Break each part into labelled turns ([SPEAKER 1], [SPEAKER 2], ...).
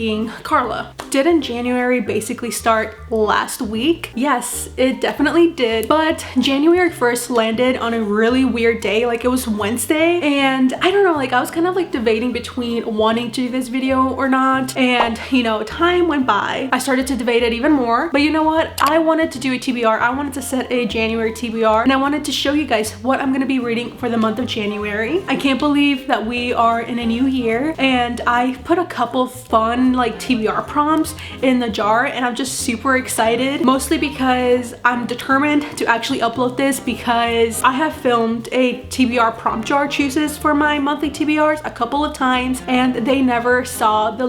[SPEAKER 1] asking, Carla, didn't January basically start last week? Yes, it definitely did, but January 1st landed on a really weird day. Like, it was Wednesday, and I don't know, like I was kind of like debating between wanting to do this video or not, and you know, time went by. I started to debate it even more, but you know what? I wanted to do a TBR. I wanted to set a January TBR, and I wanted to show you guys what I'm gonna be reading for the month of January. I can't believe that we are in a new year, and I put a couple fun like TBR prompts in the jar, and I'm just super excited, mostly because I'm determined to actually upload this, because I have filmed a TBR prompt jar chooses for my monthly TBRs a couple of times, and they never saw the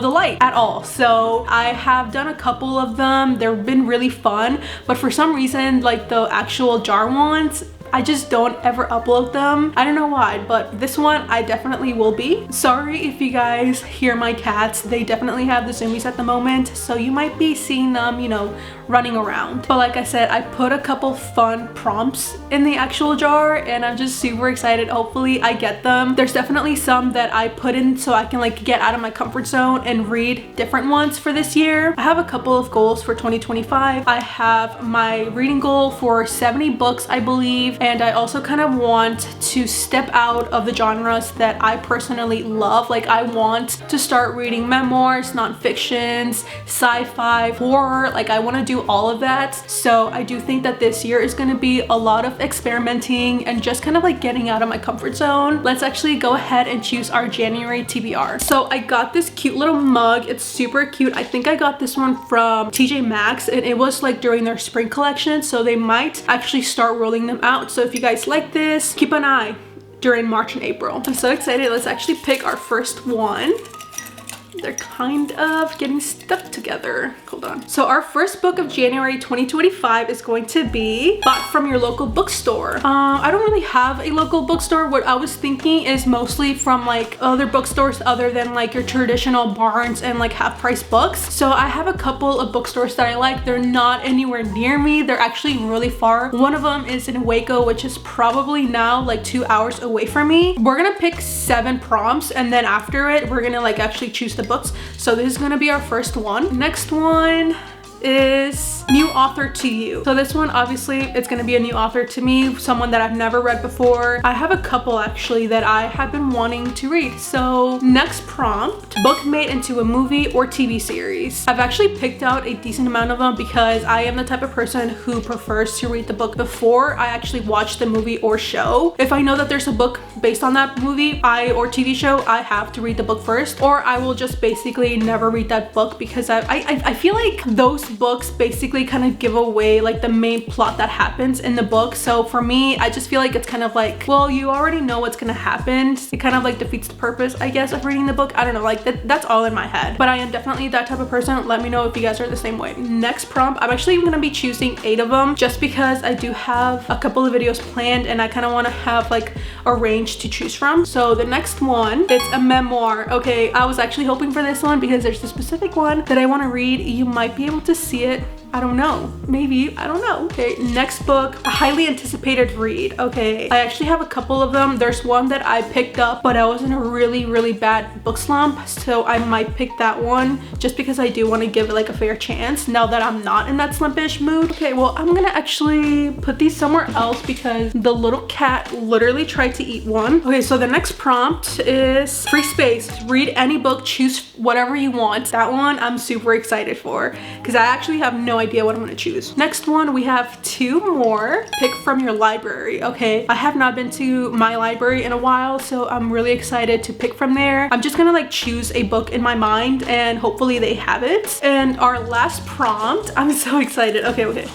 [SPEAKER 1] light at all. So I have done a couple of them. They've been really fun, but for some reason, like the actual jar ones, I just don't ever upload them. I don't know why, but this one I definitely will be. Sorry if you guys hear my cats. They definitely have the zoomies at the moment, so you might be seeing them, you know, running around. But like I said, I put a couple fun prompts in the actual jar, and I'm just super excited. Hopefully I get them. There's definitely some that I put in so I can like get out of my comfort zone and read different ones for this year. I have a couple of goals for 2025. I have my reading goal for 70 books, I believe. And I also kind of want to step out of the genres that I personally love. Like, I want to start reading memoirs, non-fictions, sci-fi, horror. Like, I want to do all of that. So I do think that this year is going to be a lot of experimenting and just kind of like getting out of my comfort zone. Let's actually go ahead and choose our January TBR. So I got this cute little mug. It's super cute. I think I got this one from TJ Maxx, and it was like during their spring collection. So they might actually start rolling them out. So if you guys like this, keep an eye during March and April. I'm so excited. Let's actually pick our first one. They're kind of getting stuck together. Hold on. So our first book of January 2025 is going to be Bought from Your Local Bookstore. I don't really have a local bookstore. What I was thinking is mostly from like other bookstores other than like your traditional Barnes and like half price books. So I have a couple of bookstores that I like. They're not anywhere near me. They're actually really far. One of them is in Waco, which is probably now like 2 hours away from me. We're gonna pick 7 prompts, and then after it, we're gonna like actually choose the books. So this is gonna be our first one. Next one is new author to you. So this one, obviously it's gonna be a new author to me, someone that I've never read before. I have a couple actually that I have been wanting to read. So next prompt, book made into a movie or TV series. I've actually picked out a decent amount of them because I am the type of person who prefers to read the book before I actually watch the movie or show. If I know that there's a book based on that movie or TV show, I have to read the book first, or I will just basically never read that book, because I feel like those books basically kind of give away like the main plot that happens in the book. So for me, I just feel like it's kind of like, well, you already know what's gonna happen. It kind of like defeats the purpose, I guess, of reading the book. I don't know, like that's all in my head, but I am definitely that type of person. Let me know if you guys are the same way. Next prompt, I'm actually gonna be choosing 8 of them just because I do have a couple of videos planned, and I kind of want to have like a range to choose from. So the next one, it's a memoir. Okay, I was actually hoping for this one because there's a specific one that I want to read. You might be able to see it. I don't know, maybe, I don't know. Okay, next book, a highly anticipated read. Okay, I actually have a couple of them. There's one that I picked up, but I was in a really bad book slump, so I might pick that one just because I do want to give it like a fair chance now that I'm not in that slumpish mood. Okay, well, I'm gonna actually put these somewhere else because the little cat literally tried to eat one. Okay, so the next prompt is free space. Read any book, choose whatever you want. That one I'm super excited for because I actually have no idea what I'm gonna choose. Next one, we have 2 more. Pick from your library. Okay, I have not been to my library in a while, so I'm really excited to pick from there. I'm just gonna like choose a book in my mind and hopefully they have it. And our last prompt, I'm so excited. Okay.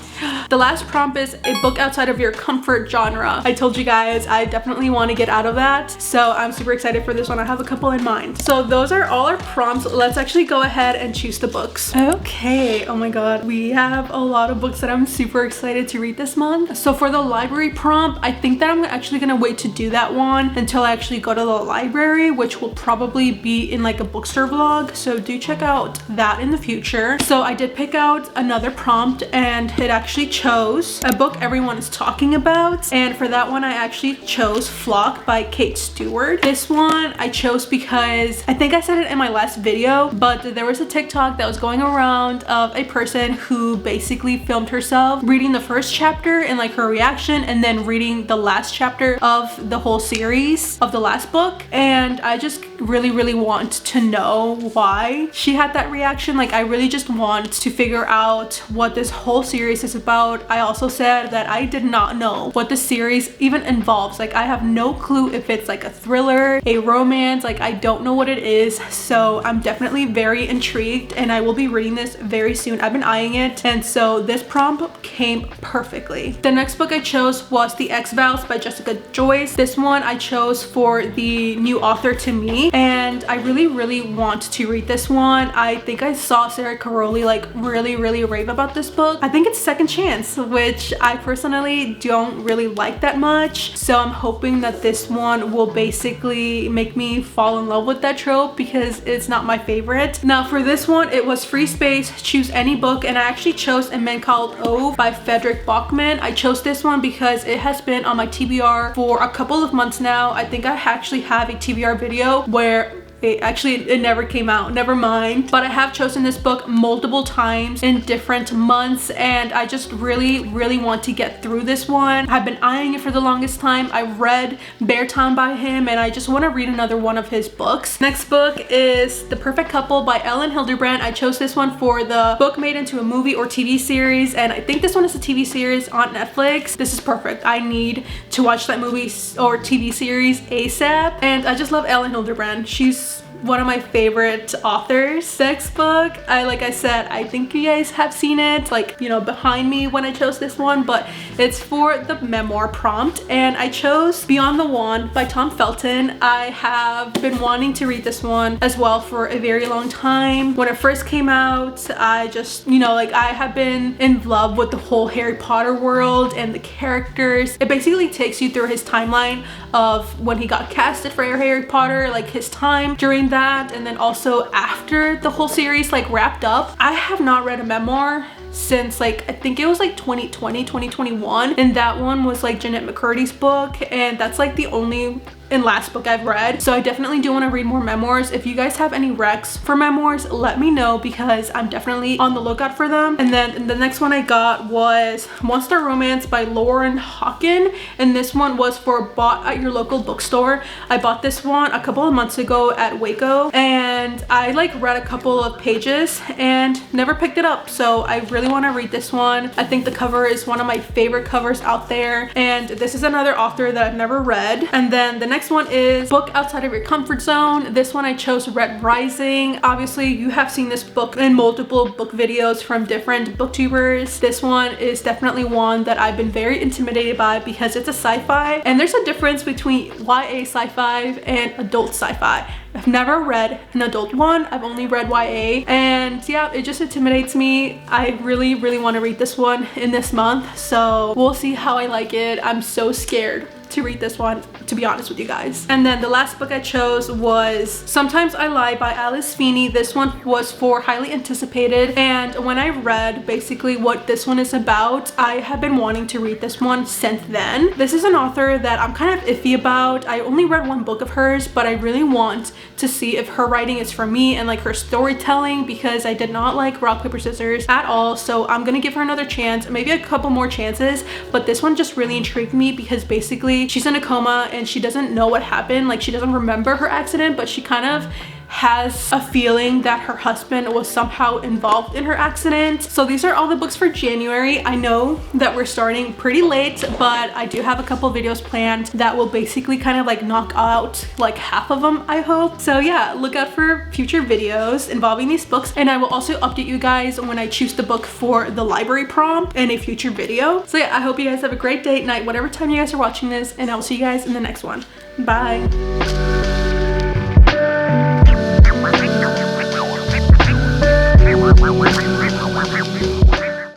[SPEAKER 1] The last prompt is a book outside of your comfort genre. I told you guys I definitely want to get out of that, so I'm super excited for this one. I have a couple in mind. So those are all our prompts. Let's actually go ahead and choose the books. Okay, oh my god, we have a lot of books that I'm super excited to read this month. So for the library prompt, I think that I'm actually gonna wait to do that one until I actually go to the library, which will probably be in like a bookstore vlog. So do check out that in the future. So I did pick out another prompt, and it actually chose a book everyone is talking about. And for that one, I actually chose Flock by Kate Stewart. This one I chose because I think I said it in my last video, but there was a TikTok that was going around of a person who basically filmed herself reading the first chapter and like her reaction, and then reading the last chapter of the whole series of the last book. And I just really want to know why she had that reaction. Like, I really just want to figure out what this whole series is about. I also said that I did not know what the series even involves. Like, I have no clue if it's like a thriller, a romance, like I don't know what it is. So I'm definitely very intrigued, and I will be reading this very soon. I've been eyeing it, and so this prompt came perfectly. The next book I chose was The X-Files by Jessica Joyce. This one I chose for the new author to me, and I really want to read this one. I think I saw Sarah Caroli like really rave about this book. I think it's Second Chance, which I personally don't really like that much. So I'm hoping that this one will basically make me fall in love with that trope, because it's not my favorite. Now for this one, it was free space, choose any book, and I actually chose A Man Called Ove by Frederick Bachman. I chose this one because it has been on my TBR for a couple of months now. I think I actually have a TBR video where it never came out, never mind. But I have chosen this book multiple times in different months, and I just really want to get through this one. I've been eyeing it for the longest time. I read Bear Town by him, and I just want to read another one of his books. Next book is The Perfect Couple by Ellen Hilderbrand. I chose this one for the book made into a movie or TV series, and I think this one is a TV series on Netflix. This is perfect. I need to watch that movie or TV series ASAP, and I just love Ellen Hilderbrand. She's one of my favorite authors. Next book, like I said, I think you guys have seen it, like, you know, behind me when I chose this one, but it's for the memoir prompt, and I chose Beyond the Wand by Tom Felton. I have been wanting to read this one as well for a very long time. When it first came out, I just, you know, like, I have been in love with the whole Harry Potter world and the characters. It basically takes you through his timeline of when he got casted for Harry Potter, like his time during that, and then also after the whole series like wrapped up. I have not read a memoir since like I think it was like 2020, 2021, and that one was like Jeanette McCurdy's book, and that's like the only and last book I've read. So I definitely do want to read more memoirs. If you guys have any recs for memoirs, let me know, because I'm definitely on the lookout for them. And then the next one I got was Monster Romance by Lauren Hawken, and this one was for bought at your local bookstore. I bought this one a couple of months ago at Waco, and I like read a couple of pages and never picked it up. So I really want to read this one. I think the cover is one of my favorite covers out there, and this is another author that I've never read. And then the next one is Book Outside of Your Comfort Zone. This one I chose Red Rising. Obviously you have seen this book in multiple book videos from different booktubers. This one is definitely one that I've been very intimidated by, because it's a sci-fi, and there's a difference between YA sci-fi and adult sci-fi. I've never read an adult one. I've only read YA, and yeah, it just intimidates me. I really want to read this one in this month, so we'll see how I like it. I'm so scared to read this one, to be honest with you guys. And then the last book I chose was Sometimes I Lie by Alice Feeney. This one was for highly anticipated, and when I read basically what this one is about, I have been wanting to read this one since then. This is an author that I'm kind of iffy about. I only read one book of hers, but I really want to see if her writing is for me and like her storytelling, because I did not like Rock Paper Scissors at all. So I'm gonna give her another chance, maybe a couple more chances, but this one just really intrigued me, because basically she's in a coma and she doesn't know what happened. Like, she doesn't remember her accident, but she kind of has a feeling that her husband was somehow involved in her accident. So these are all the books for January. I know that we're starting pretty late, but I do have a couple videos planned that will basically kind of like knock out like half of them, I hope. So yeah, look out for future videos involving these books, and I will also update you guys when I choose the book for the library prompt in a future video. So yeah, I hope you guys have a great day, night, whatever time you guys are watching this, and I will see you guys in the next one. Bye.
[SPEAKER 2] Wow.